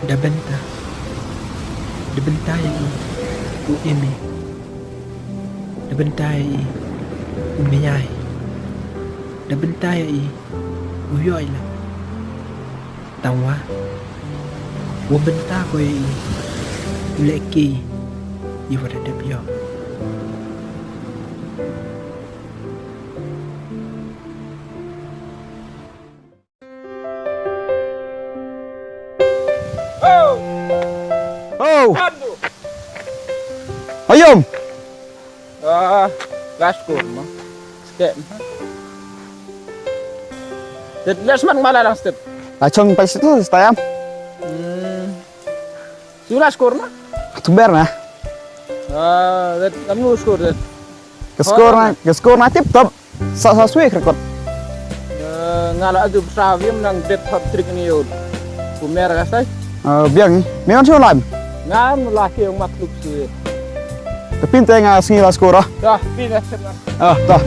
Dabenta. Dabentai u imi. Dabentai u menyai. Dabentai u yoila. Tangwa. Wabenta ko u leki. Iwara debyo. Oh. Ayom. Gaskor mo. Step. Let's man malalang step. Achong pa situ stayam. Sudah skor na? Tumber na. Kamu skor dat. Skor na tip top. Sa suwe rekod. Ngala adu saviam nang det hat trick ni yod. Pumer gasay. Biang, meon siya lam. Ngam laki yung maklub suwe. Kapinte nga singi la skor. Dah, pindah sana. Dah.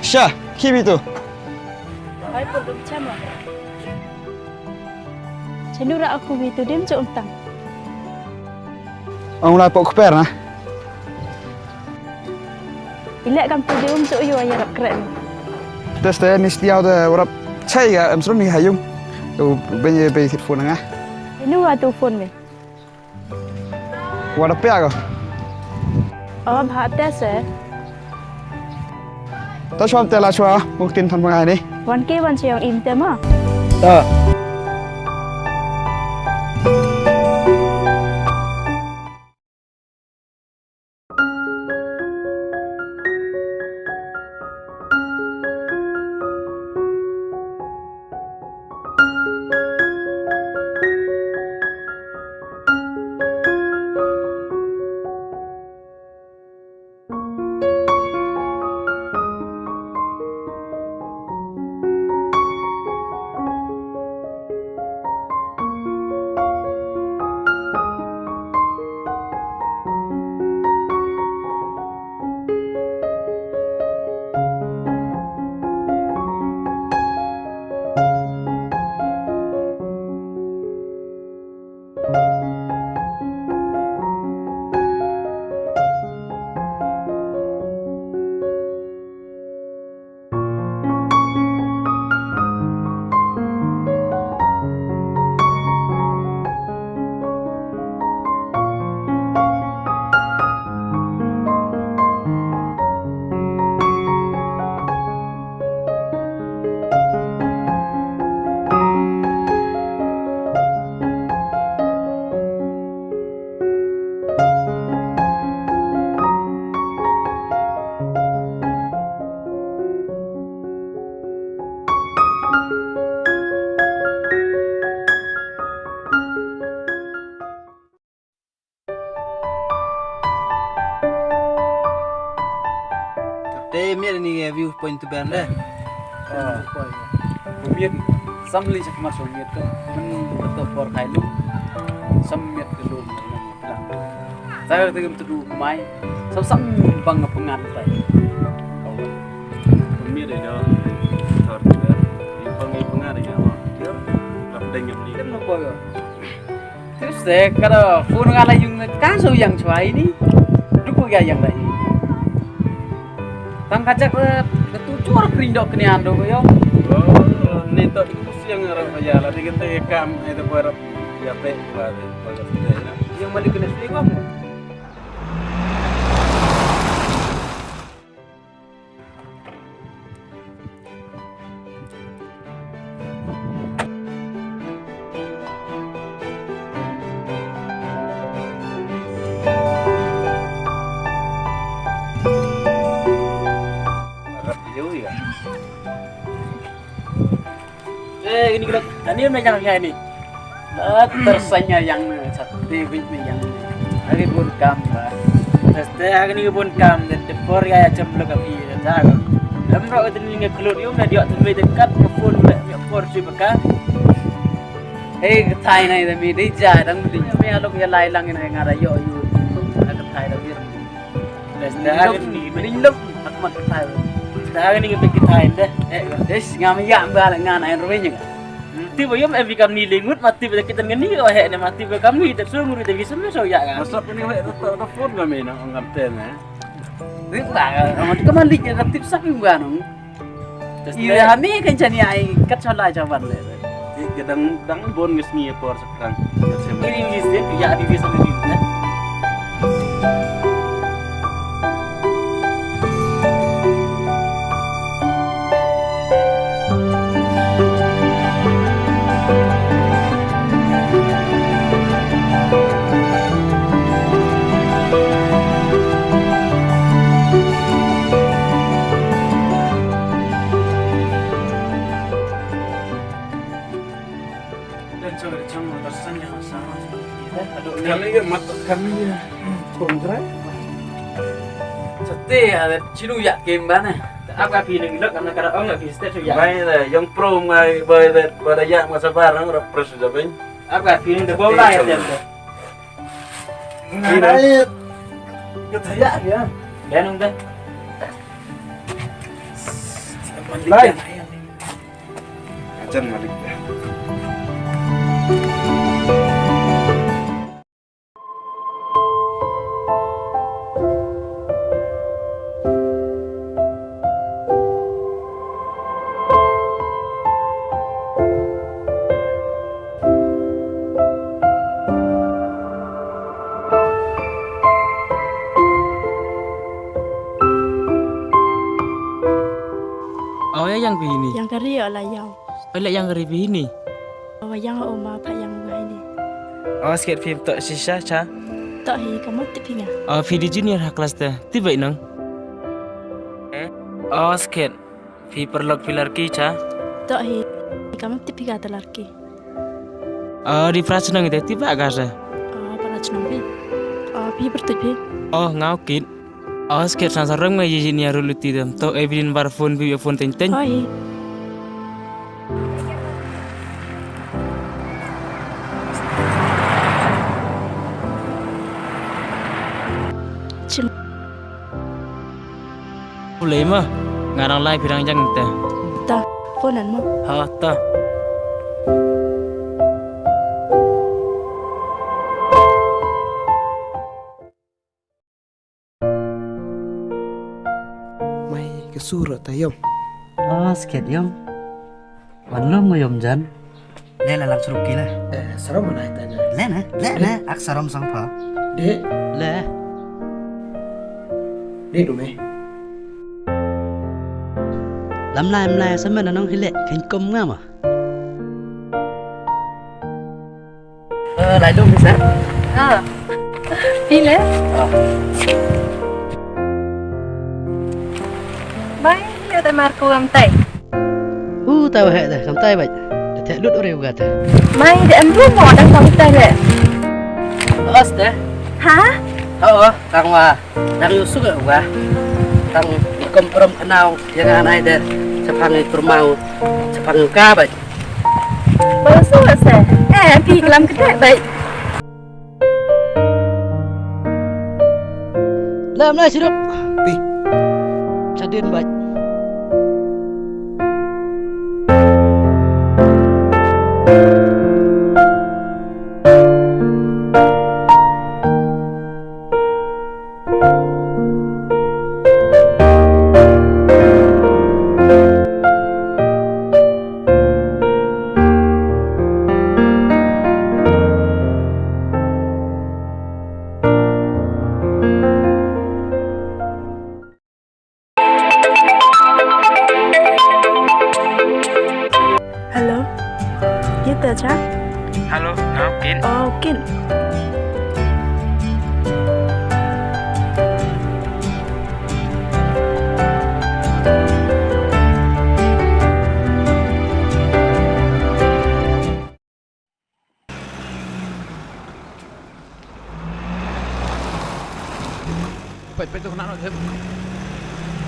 Sya, kibi tu. Ay po dum chama. Cenura aku itu dim cu untang. Ang la pok per na. Ilek kam tu dim cu yo ya rap keren. Tes te ni stiau de warap chai ga am sron ni hayung. Tu benye be sit phone nga. Cenura tu phone me. Warap pe ga. Oh bhat tes eh. Ta shom te la chwa muktin than pangai ni. Wan ke wan siang im te ma. Dah. Miet ni view point tu band deh. Miet samli cak masuk miet tu. Betul for kayu. Miet ke lom. Saya tu tu mai. Sam bang pengat saya. Miet itu thor tu. Ini pengat ya. Dia lapdeng yang ni. Kan apa yo? Terus kalau phone ngala yung kaso yang cuai ni. Duku ya yang lain. Tang kacak ketujuh kerindok kenian dong yo. Oh, ni tak kursi yang orang aja lah. Dia kata kam itu berap ya pe pada sudah. Yang mana kena sini kamu? Ini kita tadi macam kayak ini. Tersanya yang satu bibit yang lagi pun kam. Terus dia ini pun kam dan tepor ya cemplok api. Jaga. Samro itu ni keluar yum na dia tu dekat ke phone le por si baka. Thai này thì mình đi dài đang đi mấy lúc giờ lại lăng này ngà ra yo yo là cái thai đâu biết. Để đi lúc mặt thai. Dah ni kita thai deh. Des ngam yam ba là ngà này rồi nhỉ. Ti bayam em vikam ni lingut mati pada kita ngeni oh he mati pada kami tak suruh nguri tapi semua so ya kan. Masuk ni ada phone kami nak anggap ten Ini tak, orang tu kemana dia tip sapi bukan nong. Iya kami kan jadi ai kat solai jawan le. Kadang bon ngesni por sekarang. Ini ni sih ya di desa ni lah. Kali ya mata kami ya. Kontrak. Sete ada cilu ya game mana? Apa pilih gila karena kada orang nggak bisa ya. Baik lah, yang pro ngai pada ya masa barang orang pres sudah ben. Apa pilih the bola ya dia. Ngai. Kita ya ya. Dan nong dah. Lain. Acan malik. Oh ya yang begini. Yang kari lah yau. Oleh yang kari begini. Oh yang oma pa yang gua ini. Oh sikit film tok sisa cha. Tak hi kamu tipinga. Oh video junior hak kelas teh. Tiba nang. Oh sikit. Fi perlok pilar ki cha. Tak hi kamu tipinga talarki. Oh di frasa nang itu tiba agak sa. Oh para cnombi. Oh pi bertupi. Oh ngau kit. Oh sikit sang sarang mai junior ruluti dem. Tok Evelyn bar phone bi phone ten ten. Oh hi. Boleh mah. Ngarang lai pirang jang teh. Ta phone an mo. Ha ta. Mai ke surat tayom. Oh, sikit yom. Wanlom mo yom jan. Lela lang suruh kila. Seram mana tanya. Lena, aksarom sang pa. Dek, Le. dek tu meh. Lam lai sama nanong hile kain kom ngam ah. Lại luôn đi sao? Đi lẽ. Bye, giờ ta Marco am tay. Tahu he dah sampai baik. Dah tak lut orang juga dah. Mai để em rút mỏ đang cầm tay lẽ. Os deh. Hả? Oh, kang Kang Yusuf juga. Kang komprom kenal jangan ada sepangi turmau sepangi kabat. Bao số là sao? Pi làm cái đấy vậy. Lam lai sirup. Pi. Sadin baik. Hello. Gitu cha? Halo, ngau kin. Oh, kin.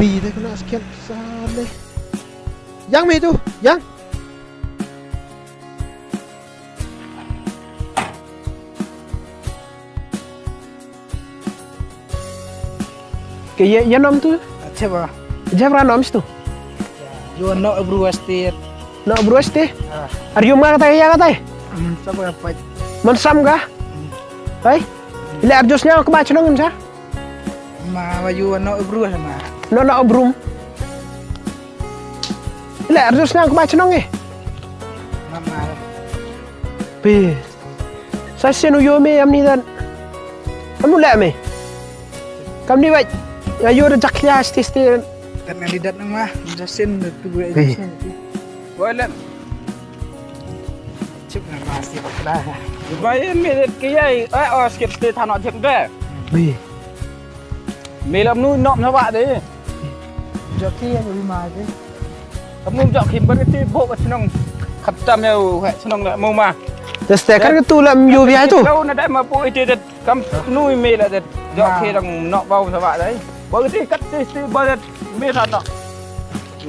Pi dah kena sekian saleh. Yang me tu, yang. Kayak ya nom tu. Coba. Jabra nom tu. Yo no bruastir. No bros teh. Are you mana tay ya katay? Coba apa? Mansam ka? Ay? Ila arjosnya aku baca nongin sa? Ma wayu no bruas ma. No obrum. Ila arjosnya aku baca nongin. Mama. Pi. Sa sinu yo me amni dan. Kamu la me. Kamu ni baik. Ayo rejak ya sti. Karena lidat nama jasin tu gue. Wala. Cip na masih lah. Bayan mi kiyai skip stay thanok thep de. Pi. Mi lam nu nok na ba de. Joki yang lebih mahal. Kamu jok khim ba ti bo ba chnong khap tam eu he chnong la mo ma. Terus kan tu lam yo biar tu. Đâu na dai ma po ite de kam nui mi la de jok khi dang nok bau sa ba đấy. Ba ti kat ti ba de mi thanok.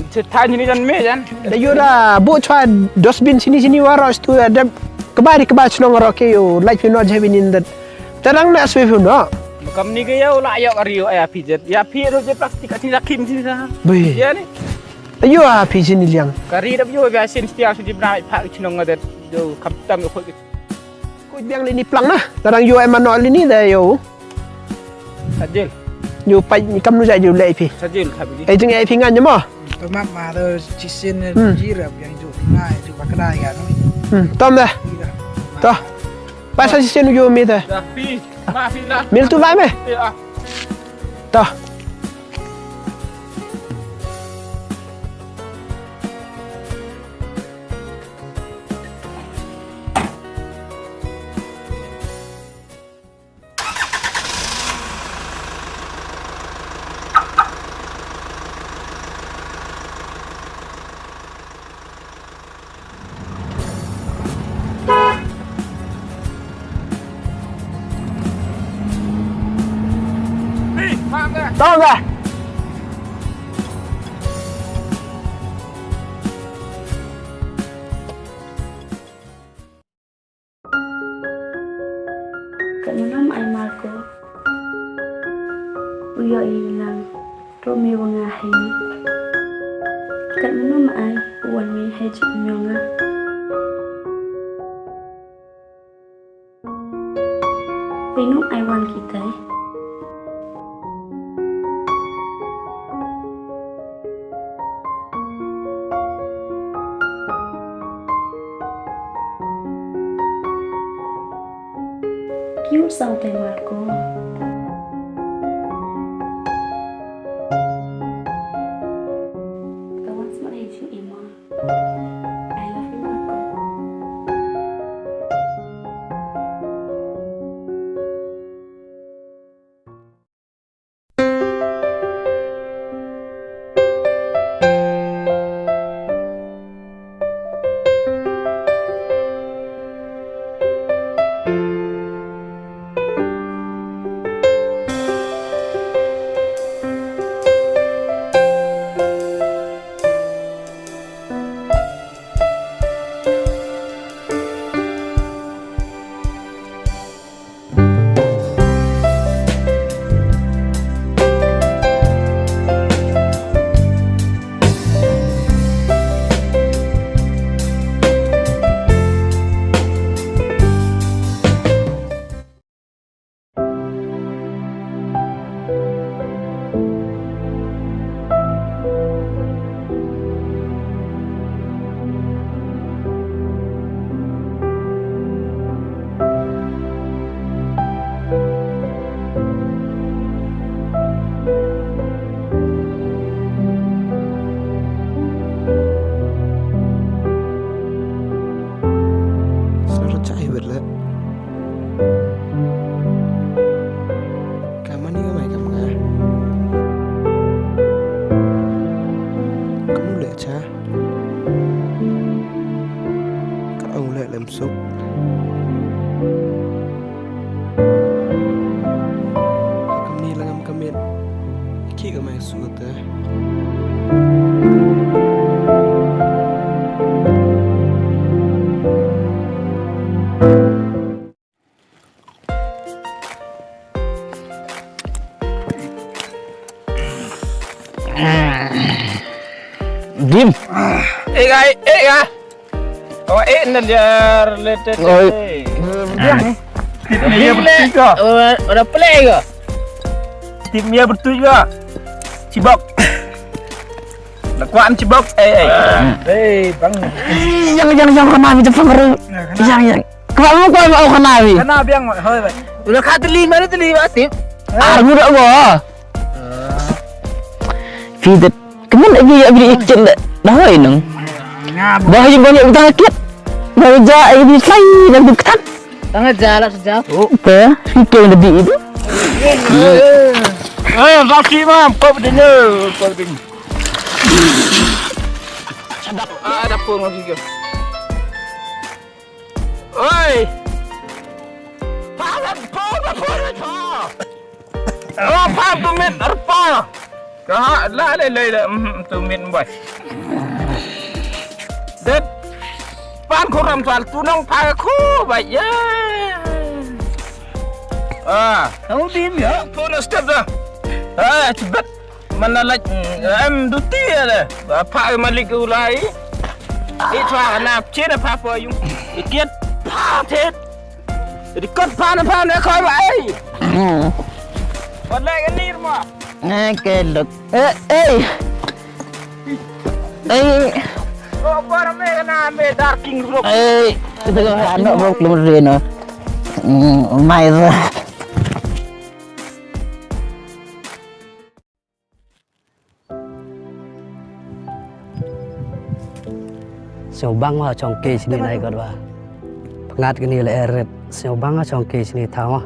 Ceritanya ini kan me kan. Da yo da bo chwa dosbin sini waros tu ada kebari kebac nong roke yo like you not having in that. Terang na aswe no. Kam ni ke yo la yo rio ya pijet. Ya pi ro je plastik ati lakim sini sa. Bai. Ya ni. Ayo api sini liang. Kari dap yo ba sin stia su di bna pa chnong ngadet yo kam tam yo khoi. Ko biang lini plang nah. Terang yo emanol ini da yo. Sajil. Yo pai kam nu ja yo le pi. Sajil khabi. Ai jeng ai pi ngan mo. Tomat ma tu cisin jirap yang ju ngai ju pakai kan. Tom dah. Toh. Pasal sini yo me dah. Dah pi. Ma pi lah. Mil tu vai me. Ya. Toh. Tahu enggak? Kanunam ay Marco. Uyo ilang. Romi wangahin. Kanunam ay uwan may hejik nyonga. Pinong ay wan kita. Cute sampai Marco. Kawan semua hijau Ima. I love you Marco. Cik ke main suat Dim. Guys, kau nanti related. Timnya bertiga. Udah play ke? Timnya bertiga. Cibok. Lakuan cibok. Bang. Jangan kena macam pengaruh. Jangan. Kamu mau kena ni? Kena biang, hoi baik. Udah kata lima tip. Aku dah buat. Fidat. Kemudian abi ikut dah hoi nung. Bahaya banyak utang sakit. Mau jadi abi sai dan bukan. Tangan jalan sejauh. Apa? Kita yang lebih itu. Rafi mam, kau berdengar, kau berdengar. Ada pun lagi ke? Oi, panas, oh, pam tumin, apa? Kah, lah, tumin boy. Dek, pan kurang soal tunang paku, baik ya. Kamu tim ya? Phone step dah. Cepat. Mana lagi? Duty ada. Pak Malik ulai. Itu anak cina apa yung? Ikat patet. Jadi kot pan kau baik. Pada ini rumah. Kelok. Oh, para mereka ambil darking rock. Kita kan anak bawa keluar dari no. Mai tu. Siapa bang mah congke sini naik kau bah. Pengat kini le eret. Siapa bang mah congke sini tahu mah.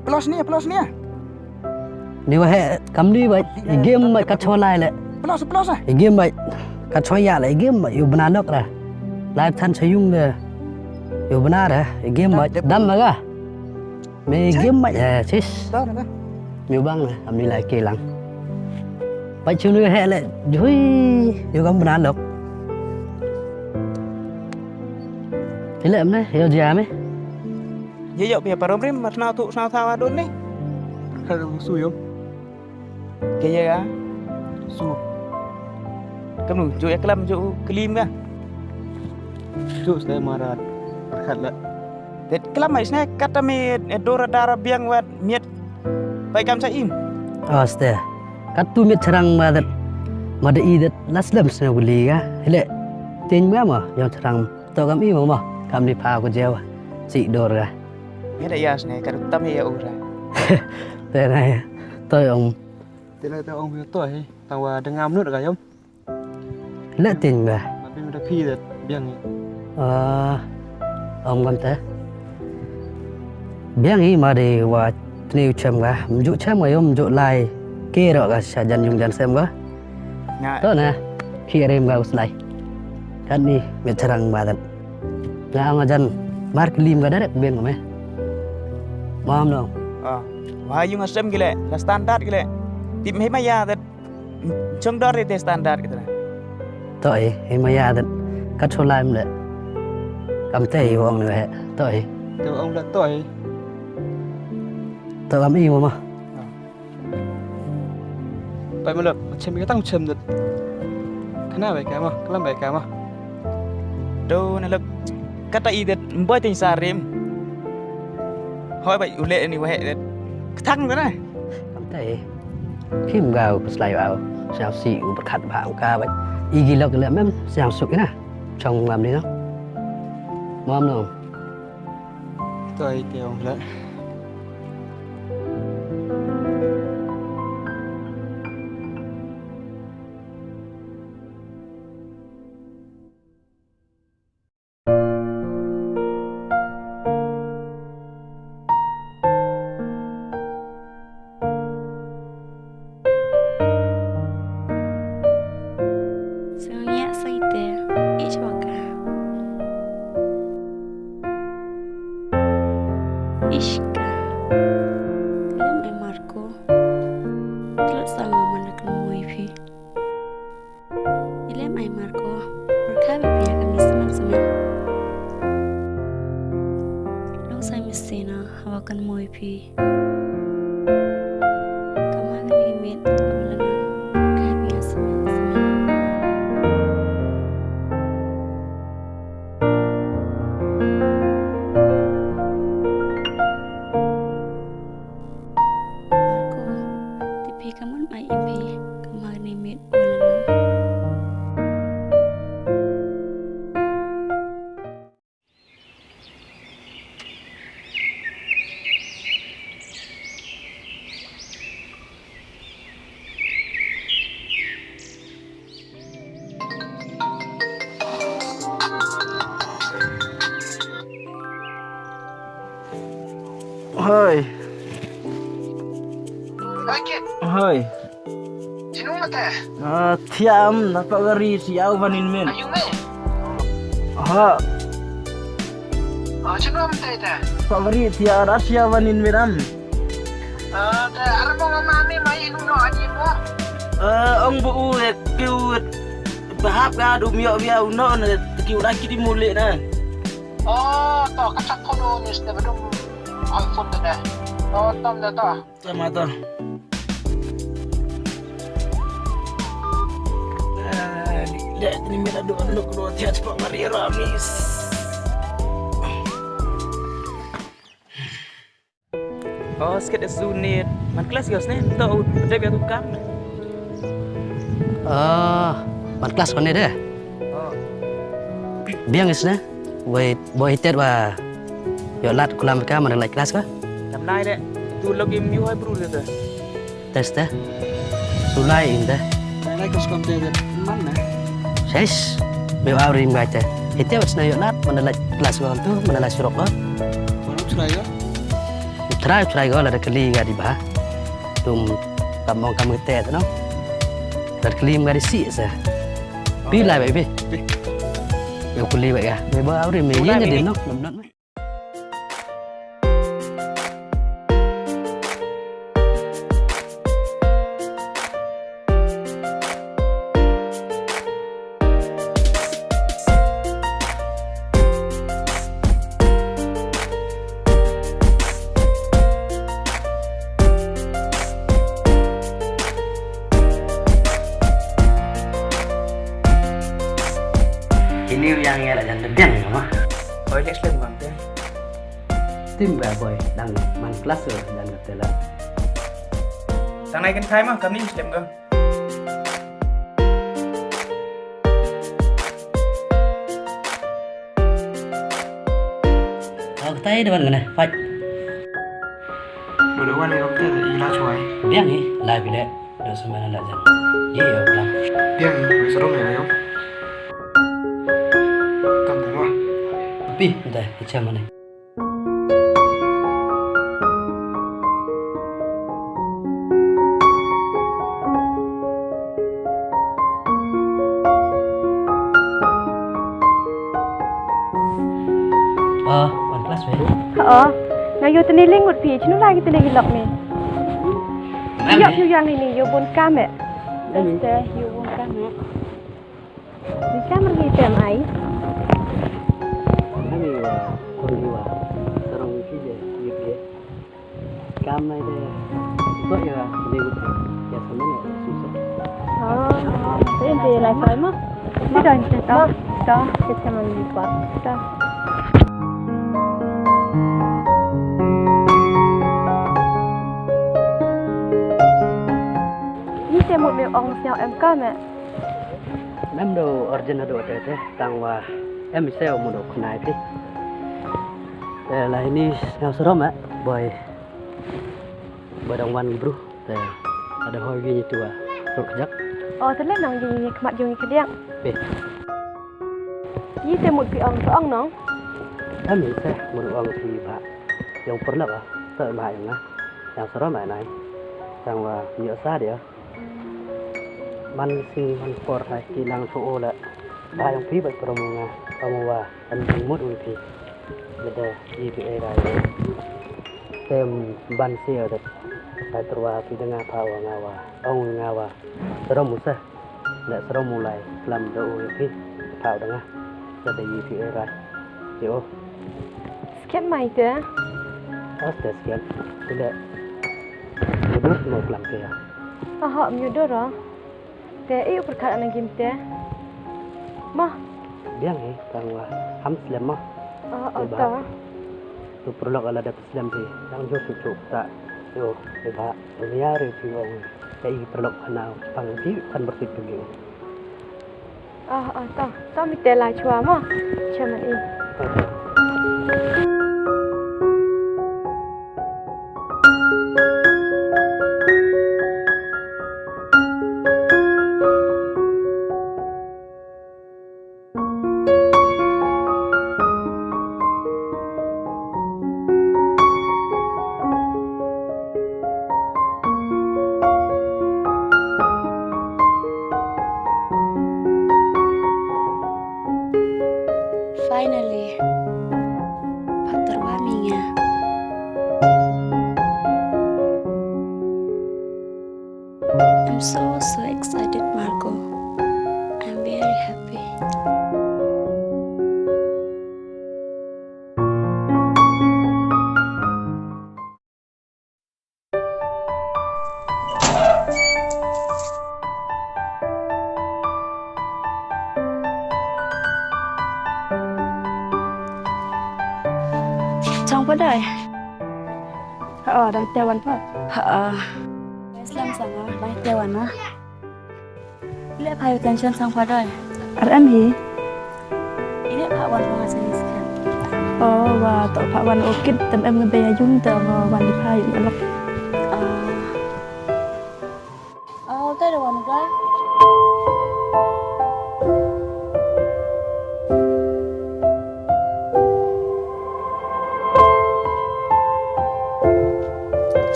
Plus ni. Ni wah kamdi baik. Game baik kacau lai le. Plus. Game baik kacau ya le. Game baik. You benar lok lah. Live tan sayung le. You benar lah. Game baik. Dam baga. Me game baik. Sis. You bang lah. Kamdi lai kelang. Baik cunu he le. Jui. You kamu benar lok. Thế em đấy, hiểu gì mấy? Vậy dạo bây giờ mà nào tụ sao thao đốn đi. Hay là xui không? Cái gì á? Xui. Kamu nu jo eklam jo kelim ka? Jo saya marah. Berkat lah. Det kelam mai snack kata me dora dara biang wat miet. Baik kam saim. Oh, ste. Katu miet cerang madat. Mada idat laslam sena guli ka. Hele. Tin mà yang cerang to kam i mà. Kam di pha ko jewa. Si dora. Nghe đại ya snack kata tam ya ura. Thế này tôi ông Thế là tao ông biết tuổi tao qua đang ngam nước được không? lệ tình mà. Mà bên đã phi được biang ấy. Ông làm thế. Biang ấy mà để qua nhiều chấm cả, dụ chấm mà ông dụ lại kia rồi cả sẽ dần dùng dần xem có. Tốt nè, khi em vào slide. Kan ni mecerang badan. Nga ngajan mark lim ga dadak ben ko me. Mam dong. Wah, yung asem gile, la standar gile. Tim hemaya that chung dor de standar gitu lah. Toi hemaya that katrolam le. Kam te wong ne he. Toi. Tao ông đã tuổi. To kam i mo ma. Vậy mà được, xem cái tăng chầm được. Cái nào vậy cái mà, cái làm vậy cái mà. Do na lag kata idet mboy tin sarim. Hoy bay ule ni wae det. Thăng thế này. Kam te. Kim gao slide vào. Sao si u bật khát vào ca vậy. Igi lok le mem sao suk na. Trong làm đi đó. Mam dong. Tuổi tiểu lại. Semuanya saite, ich waka. Ich saya mesti na hawakan moi pi. Kamagan himit ulang kaya biasa semen. Marco, tipi kamu mai impi kamagan himit ulang. Hoi. Hoi. Sino mata? Tiam dapat gari siau vanin men. Ayung me. Ha, Sino mata ita? dapat gari tia rasia vanin meram. Ada armo mami mai inu no aji mo. Ông bu kêu bahap ga du mio bia uno na kêu dah kiri mule na. To kacak kono nis de bedum iPhone de. Tom de to. Sama tu. Lihat ni mera dua tiap cepat mari ramis. Oh, sikit sunit. Man kelas gos ni, tahu ada biar tukang. Man kelas kon deh. Biang isna. Boy tet wa yo lat kulam ka mana kelas ka? Làm nay đấy, tu lagi miu hai bro tu. Tes dah. Sulai indah. Nay kos konten mana? Ses. Meu aurim baca. Itu wasna yo lat mana kelas kon tu mana surok ko. Baru cerai ya? Try ko ada keli ga di bah. Tum kamu tet no. Ada keli ga di si sa. Pi lai vậy pi. Yo kuli vậy à. Meu ba aurim me yen di no. Ini yang ada dan dedang mah. Oh, next time bang teh. Tim ba boy đang man kelas dan ngetela. Thằng này kan khai mah, kami Muslim ke? Tay depan ngene, faj. Dua-dua ni dokter ila cuai. Biang ni, lai bile. Do semana la jan. Ye yo bilang. Biang ni seru ni ayo. Kam tengok. Pi, dah, macam mana? Man kelas weh. Ngayu teniling ut pi, cinu lagi teniling hilok ni. Yuk yang ini, yuk bun kame. Este, yuk bun kame. Di kamar kita mai. Kami kon jiwa. Sarong kije, ye. Kam nai de. Kok ya lebut. Ya semen susah. Saya di live live mah. Tidak, tidak. Dah, kita melibat. Dah. Saya mau beli ong siang MK mek. Nam do origin do tete tang wa em sel mo do kunai ti. La ini yang seram boy. Badang wan bro. Ada hoi ni tua. Ruk jak. Oh, terus nang jung kemat jung kediang. Be. Ni saya mau beli ong seong nong. Em sel mo do ong ti ba. Yang pernah ba? Tak ba yang yang seram nai. Tang wa ni sa dia. Man si man por hai kinang so la ba yang pi ba promo wa an mut un pi beda GPA rai tem ban sia dat hai terwa ki dengar pawa ngawa ong ngawa serom musa nak serom mulai lam do un pi pau dengar jadi GPA rai yo Sekian mai tu. Astaga sekian. Sudah. Duduk mau pulang ke ya. Aha, menyudur ah. Teh iyo perkara nang game teh. Mah, Biang kang wah ham Islam mah. ta. Tu perlu kalau ada Islam sih. Yang jo cucuk tak. Yo, beba. Biar itu orang. Jadi perlu kenal panggi kan bertipu gitu. Ta. Ta mi teh lai chua mah. Chaman i. Finally, terwaminya. I'm so excited, Marco. I'm very happy. Trong vấn đề Dah tewan pa. Islam sama baik dewan lah. Lihat pay attention sang pada. RM hi. Ini Pak Wan pengasih sekian. Và tội phạm văn ô kít tầm em bây giờ chúng ta văn đi phai những lọc. Tới được Wan rồi.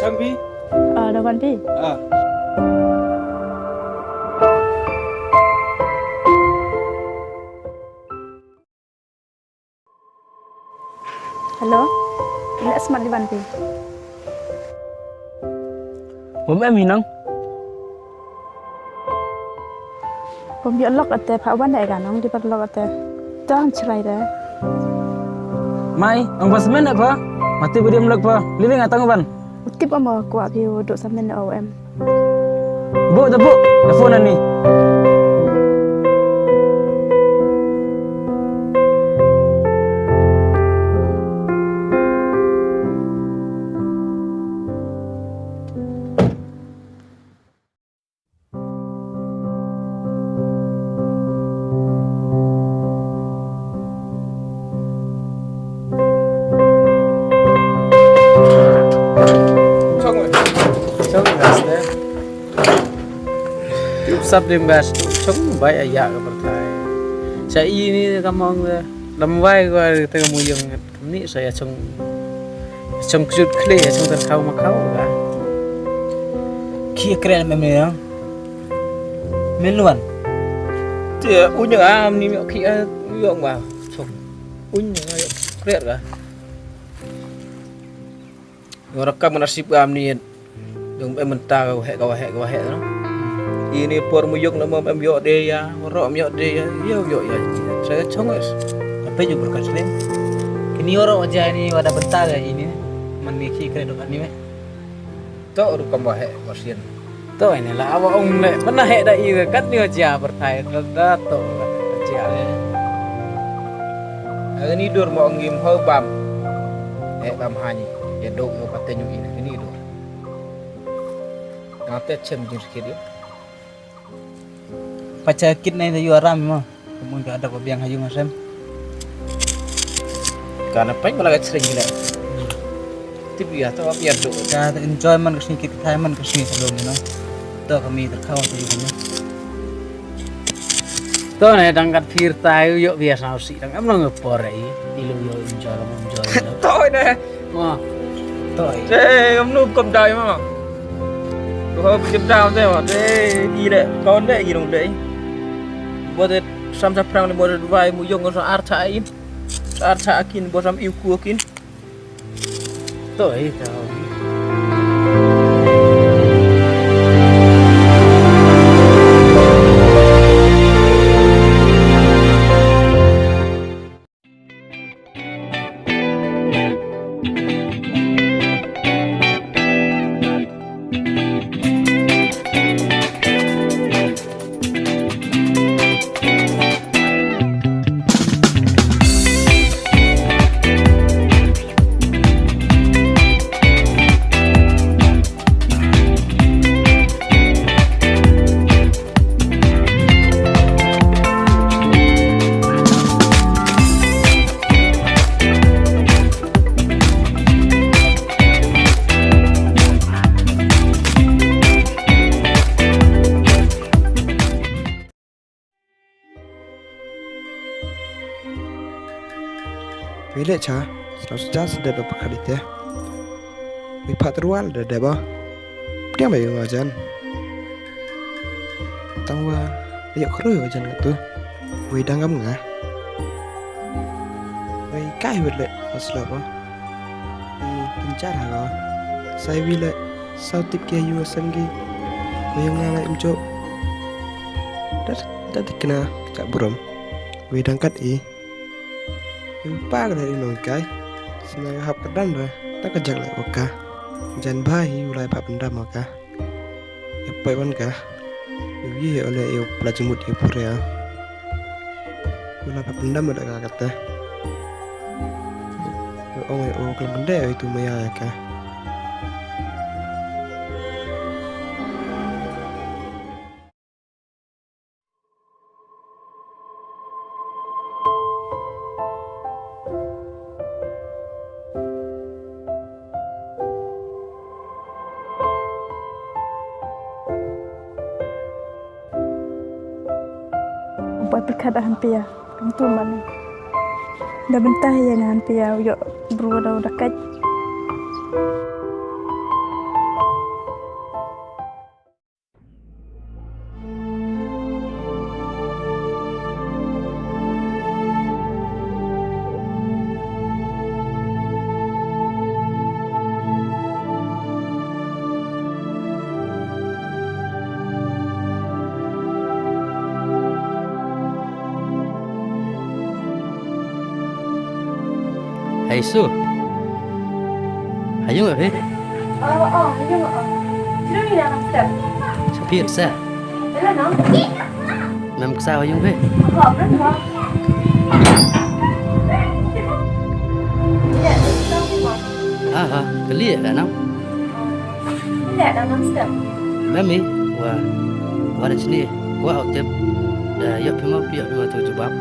Chambi. Dah văn đi. Hello. Ini Asmat di Banti. Bố em nhìn không?ผมยอลอกแต่พระวันไหนกันน้องที่ปัดลอกแต่จ้างชายเด้ Mai, ang basmen apa? Mati beri melek pa. Liling atang ban. Utip ama kuat view duk samen OM. Bu, teleponan ni. Sắp đêm gà sống vậy ai dạ cái bậc thầy saya ini kamu làm vai qua tengah muyung ni saya trong chút kle trong tan khâu mà khâu cả Kia keren memang. Meluan. thì unyeng am ni mẹ kia muyung vào trong unyeng kret cả người rekam nasib am ni dùng em mình ta hệ đó ini por muyung nama em yo de ya ro em yo de ya yo ya saya chonges Apa juga berkat Islam. Kini orang aja ini wadah bentar ya ini. Meniki keredokan ini. to ru kam wa he wasian To ini lah awak ong le mana he da i kat ni aja bertai da to aja. ini dur mo ngim ho bam he bam hani ya dok yo patenyu ini dur ngate chem jin sikit ya Pacakit na ito yung aram mo. Kung ada pa biyang hayong asam. karena apa malah sering gila tibi ya to biar dok Kaya enjoy man kasi kita tayo man kasi sa loob, no? Ito kami terkawa sa iyo kanya. To ne dangkat fir tayo yo biasa usi dang am ngepor ai ilu yo enjoy thôi nè Wah, Toy. thế ông núp cầm đời mà có chụp đào thế mà thế đi đấy con đấy gì đồng đấy bữa thế sam sap prang bữa thế vai mu yong có archa kin bữa sam yêu cua kin to itu. Ile cha, selalu sejak sudah dapat kali teh. Wipat terwal dah dah bah. Dia mai ngajan. Tangwa, ayok keruy ngajan tu. Wei dangam ngah. Wei kai wele asla bah. Pencara bah. Saya wile sautik kia yu sanggi. Wei ngala imjo. Dah dikena cak buram. Wei dangkat Lupa dari nongkai. Senang hap kedan dah. Tak kejak lah oka. Jangan bahi ulai pak pendam oka. Apa iwan kah? Ibu oleh ibu pelajemut ibu pura. Ulai pak pendam ada kata. Kalau benda itu maya kah? Buat perkataan pia, itu mana? Dah bentah ya dengan pia, yuk berudah udah kaj. Hai Su. Ayo ngah Oh, ayo ngah. Sino ni dalam step? Sapir sa. Ela no? Nam sao ayo ngah Apa berapa? Ya, tahu ni mah. Kelia kan nam. Tidak dalam step. Mami, wah di sini. Gua outep. Dah yuk pima tu jubab.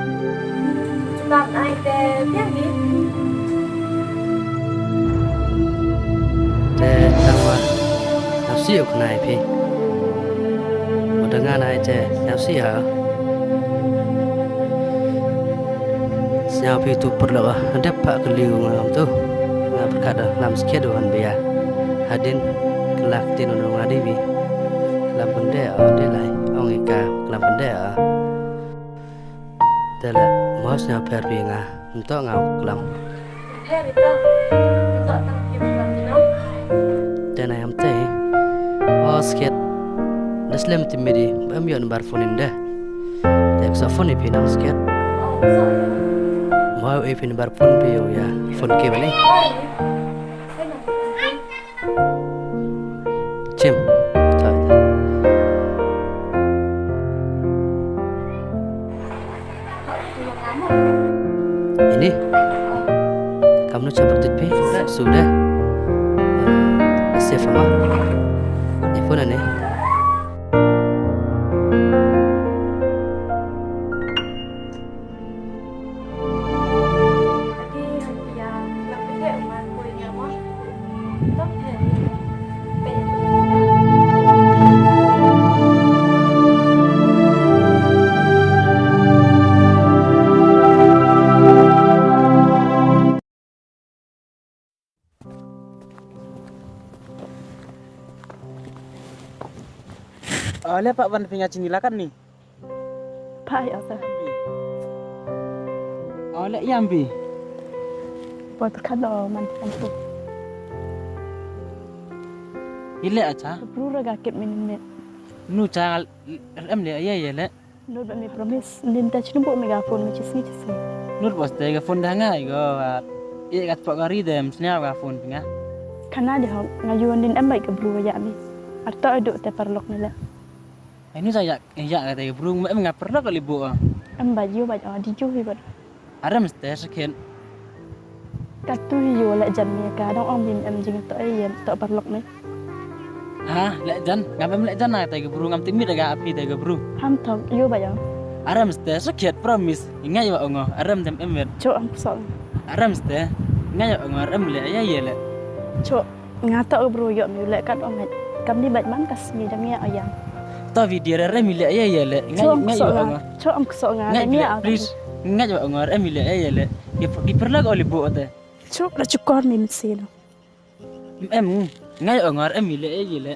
Sebab ai teh dia ni. Tawa nafsi aku naik pi. Udah naik nafsi ha. Siapa itu perlu dapat keliu ngam tu. Ngam berkata lam sikit doan biar. Hadin kelak tin undang adibi. Lam benda dia lai. Orang ika lam benda. Telah mausnya pergi ngah. Untuk ngau kelam. Hei itu. Tak tahu kelam ni no. Dan ayam teh, sikit, dah selam timidi, ambil nomor phone indah. Tak phone ni pinang sikit. Mau nomor phone piu ya, phone ke mana? Cim, tak. Ini, kamu cepat tipi, sudah. Siapa mah? Iphone ni. Oleh Pak Wan punya cinilah kan ni. Pak ya sah. Oleh Yambi. Buat perkataan mantan tu. Ile aja. Berudah gakit minit. Nu jangan le ya le. Nur bami promise linta cuma megafon macam ni. Nur bos tega phone dah ngai go. Ia kat Pak Gari dem senyap phone tengah. Karena dia ngajuan din baik ke berudah ya mi. Atau aduk te perlok ni lah. Ini saya kata burung enggak pernah kali bu. Baju dijual hebat. Ada mesti sekian. Katu hiu lek jan ni ka dong om bim jing to to perlok ni. Hah, lek jan, ngapem lek jan kata burung am timid agak api tega burung. Ham thong hiu baju. Ada mesti sekian promise. Ingat ya ongo, aram tem emet. Cok am sok. Ada mesti. Ingat ya ongo aram lek ya le. Cok ngatok bro yo mi lek kat om. Kam ni bat man kas mi jang ya ayam. Tapi dia aram lek ya le. Ingat ya ongo. Cok am sok ngah. Please. Ingat ya ongo aram lek ya le. Kiper lag oli bo ate. Chok la chukon mi msino. Em ngay ở ngoài em lệ gì lệ.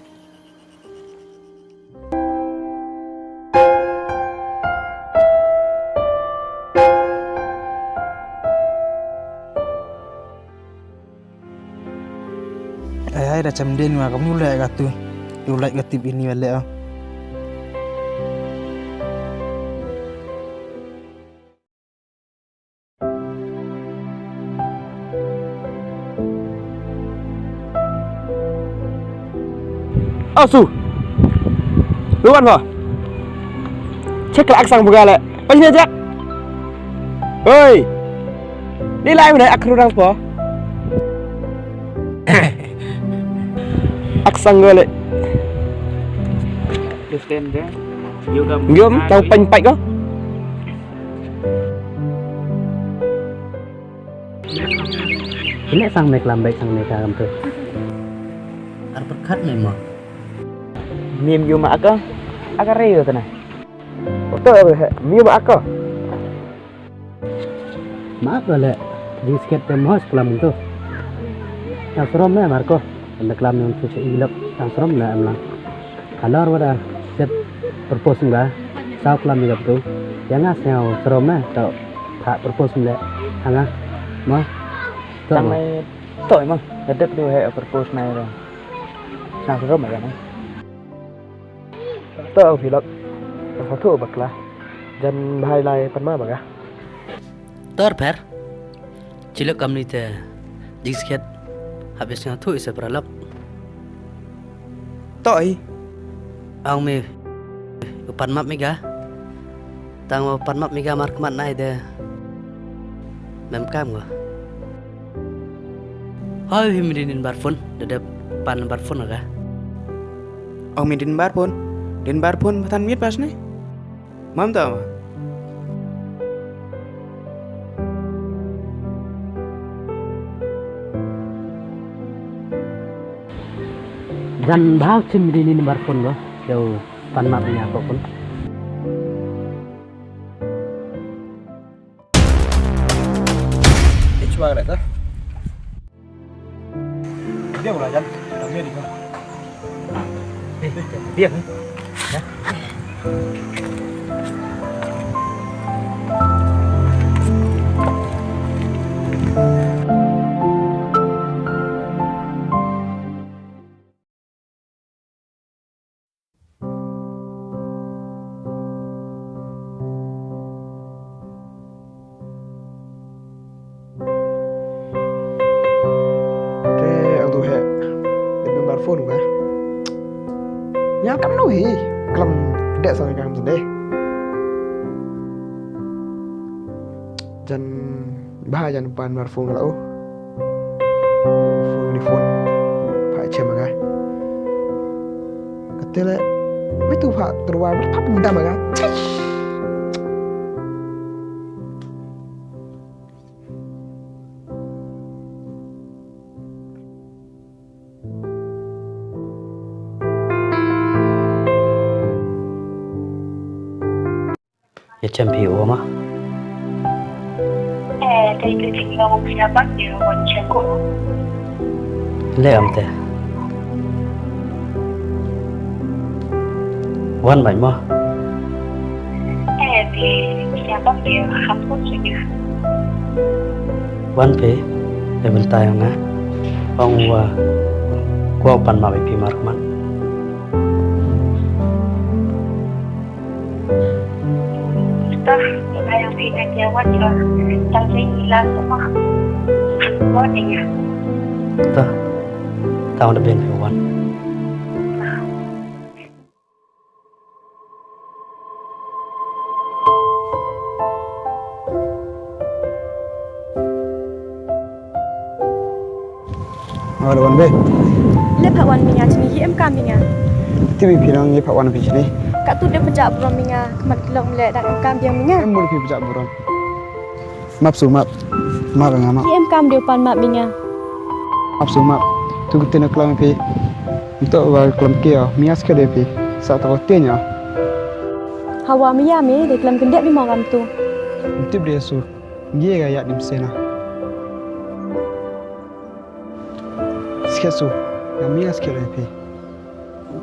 Ai dah macam dia ni mah kamu lek kat tu. You like kat tip ini balik ah. Asu. Luan kau. Cek kelak sang buka lek. Pasal ni cek. Hoi. Ni lain mana aku orang po. Aksang gole. Listen deh. Yoga. Giom tang pai kau. Ini sang mek lambai sang mek karam tu. Ar berkat ni mah. Miem yo mak aka reo tu nah. Betul apa? Miem aka. Maaf lah, di sekitar tempat kelam tu. Yang seram ni Marco. Anda kelam yang tu ilap yang seram lah amlang. Kalau ada set propose enggak, sao kelam ilap tu. Yang asal seram ni tak propose enggak. Hanga, mah. Tang này tội mong. Đất đưa hệ propose này rồi. Sao seram vậy này? Tao thì lắm. Sao thua bạc lah. Jan hai lai pan ma bạc ah. Terper. Cilok kami ni di sekitar habisnya tu isa beralap. Tội. Ang mi upan map miga. Tang upan map miga mark mat nai de. Mem kam go. Hai himdinin barfun dedap pan barfun aga. Ông mình đến bar pun than miết pas ni. Mam tahu. Dan bahau himdinin barfun go. Jauh pan map miga apa pun. Cuma nak tak? Dia boleh Jan. Dia di kau. Dia kan? Ya. Phone của nhà cắm nấu hì cầm đệ sang cầm gì đây jan bah jan pan mar phone lau phone phải chơi mà cái cái là mấy tu phải terwa apa benda mà cái Ya champion mah. Dari ketika ngomong siapa dia macam ko. Le am te. Wan bai mah. Di siapa dia hampun saja. Wan pe. Le bentai nga. Ong wa. Gua pan ma pi marman. Yang tidak jawab juga tapi hilang semua bodinya. Tuh, tahu ada band Wan. Ada Wan be. Lepas wan minga cini em kam minga. TV pirang ye Pak Wan pi sini. Kak tu dia pejak berom minga kemat kelong lek dak em kam biang minga. Em mau pi pejak buron. Map su map. Map ngam map. Em kam dia pan mak minga. Map su map. Tu kita nak kelam pi. Untuk wa kelam kia mias ke de pi. Sa tahu tianya. Hawa miya me de kelam kendek mi mau kam tu. Tip dia su. Ye ga ya dim sena. Skesu, ngamia sket epi.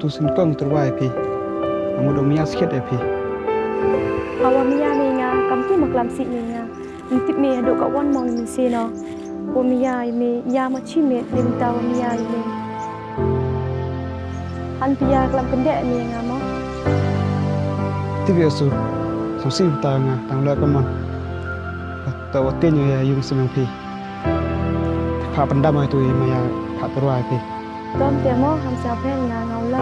Tu sin kong terwai epi. Amu do mia sket epi. Awamia menga kamtu maklam si menga. Intip me do ka wan mong min se no. Wamia me ya ma chi me dim ta wamia me. Han pia klam kende menga mo. Tibi asu. So sim ta nga tang la ka mon. Ta wa tin ya yung semang pi. Pha pandam ai tu ma ya pha terwai pi. Tom te mo ham sa phen nga ngau la.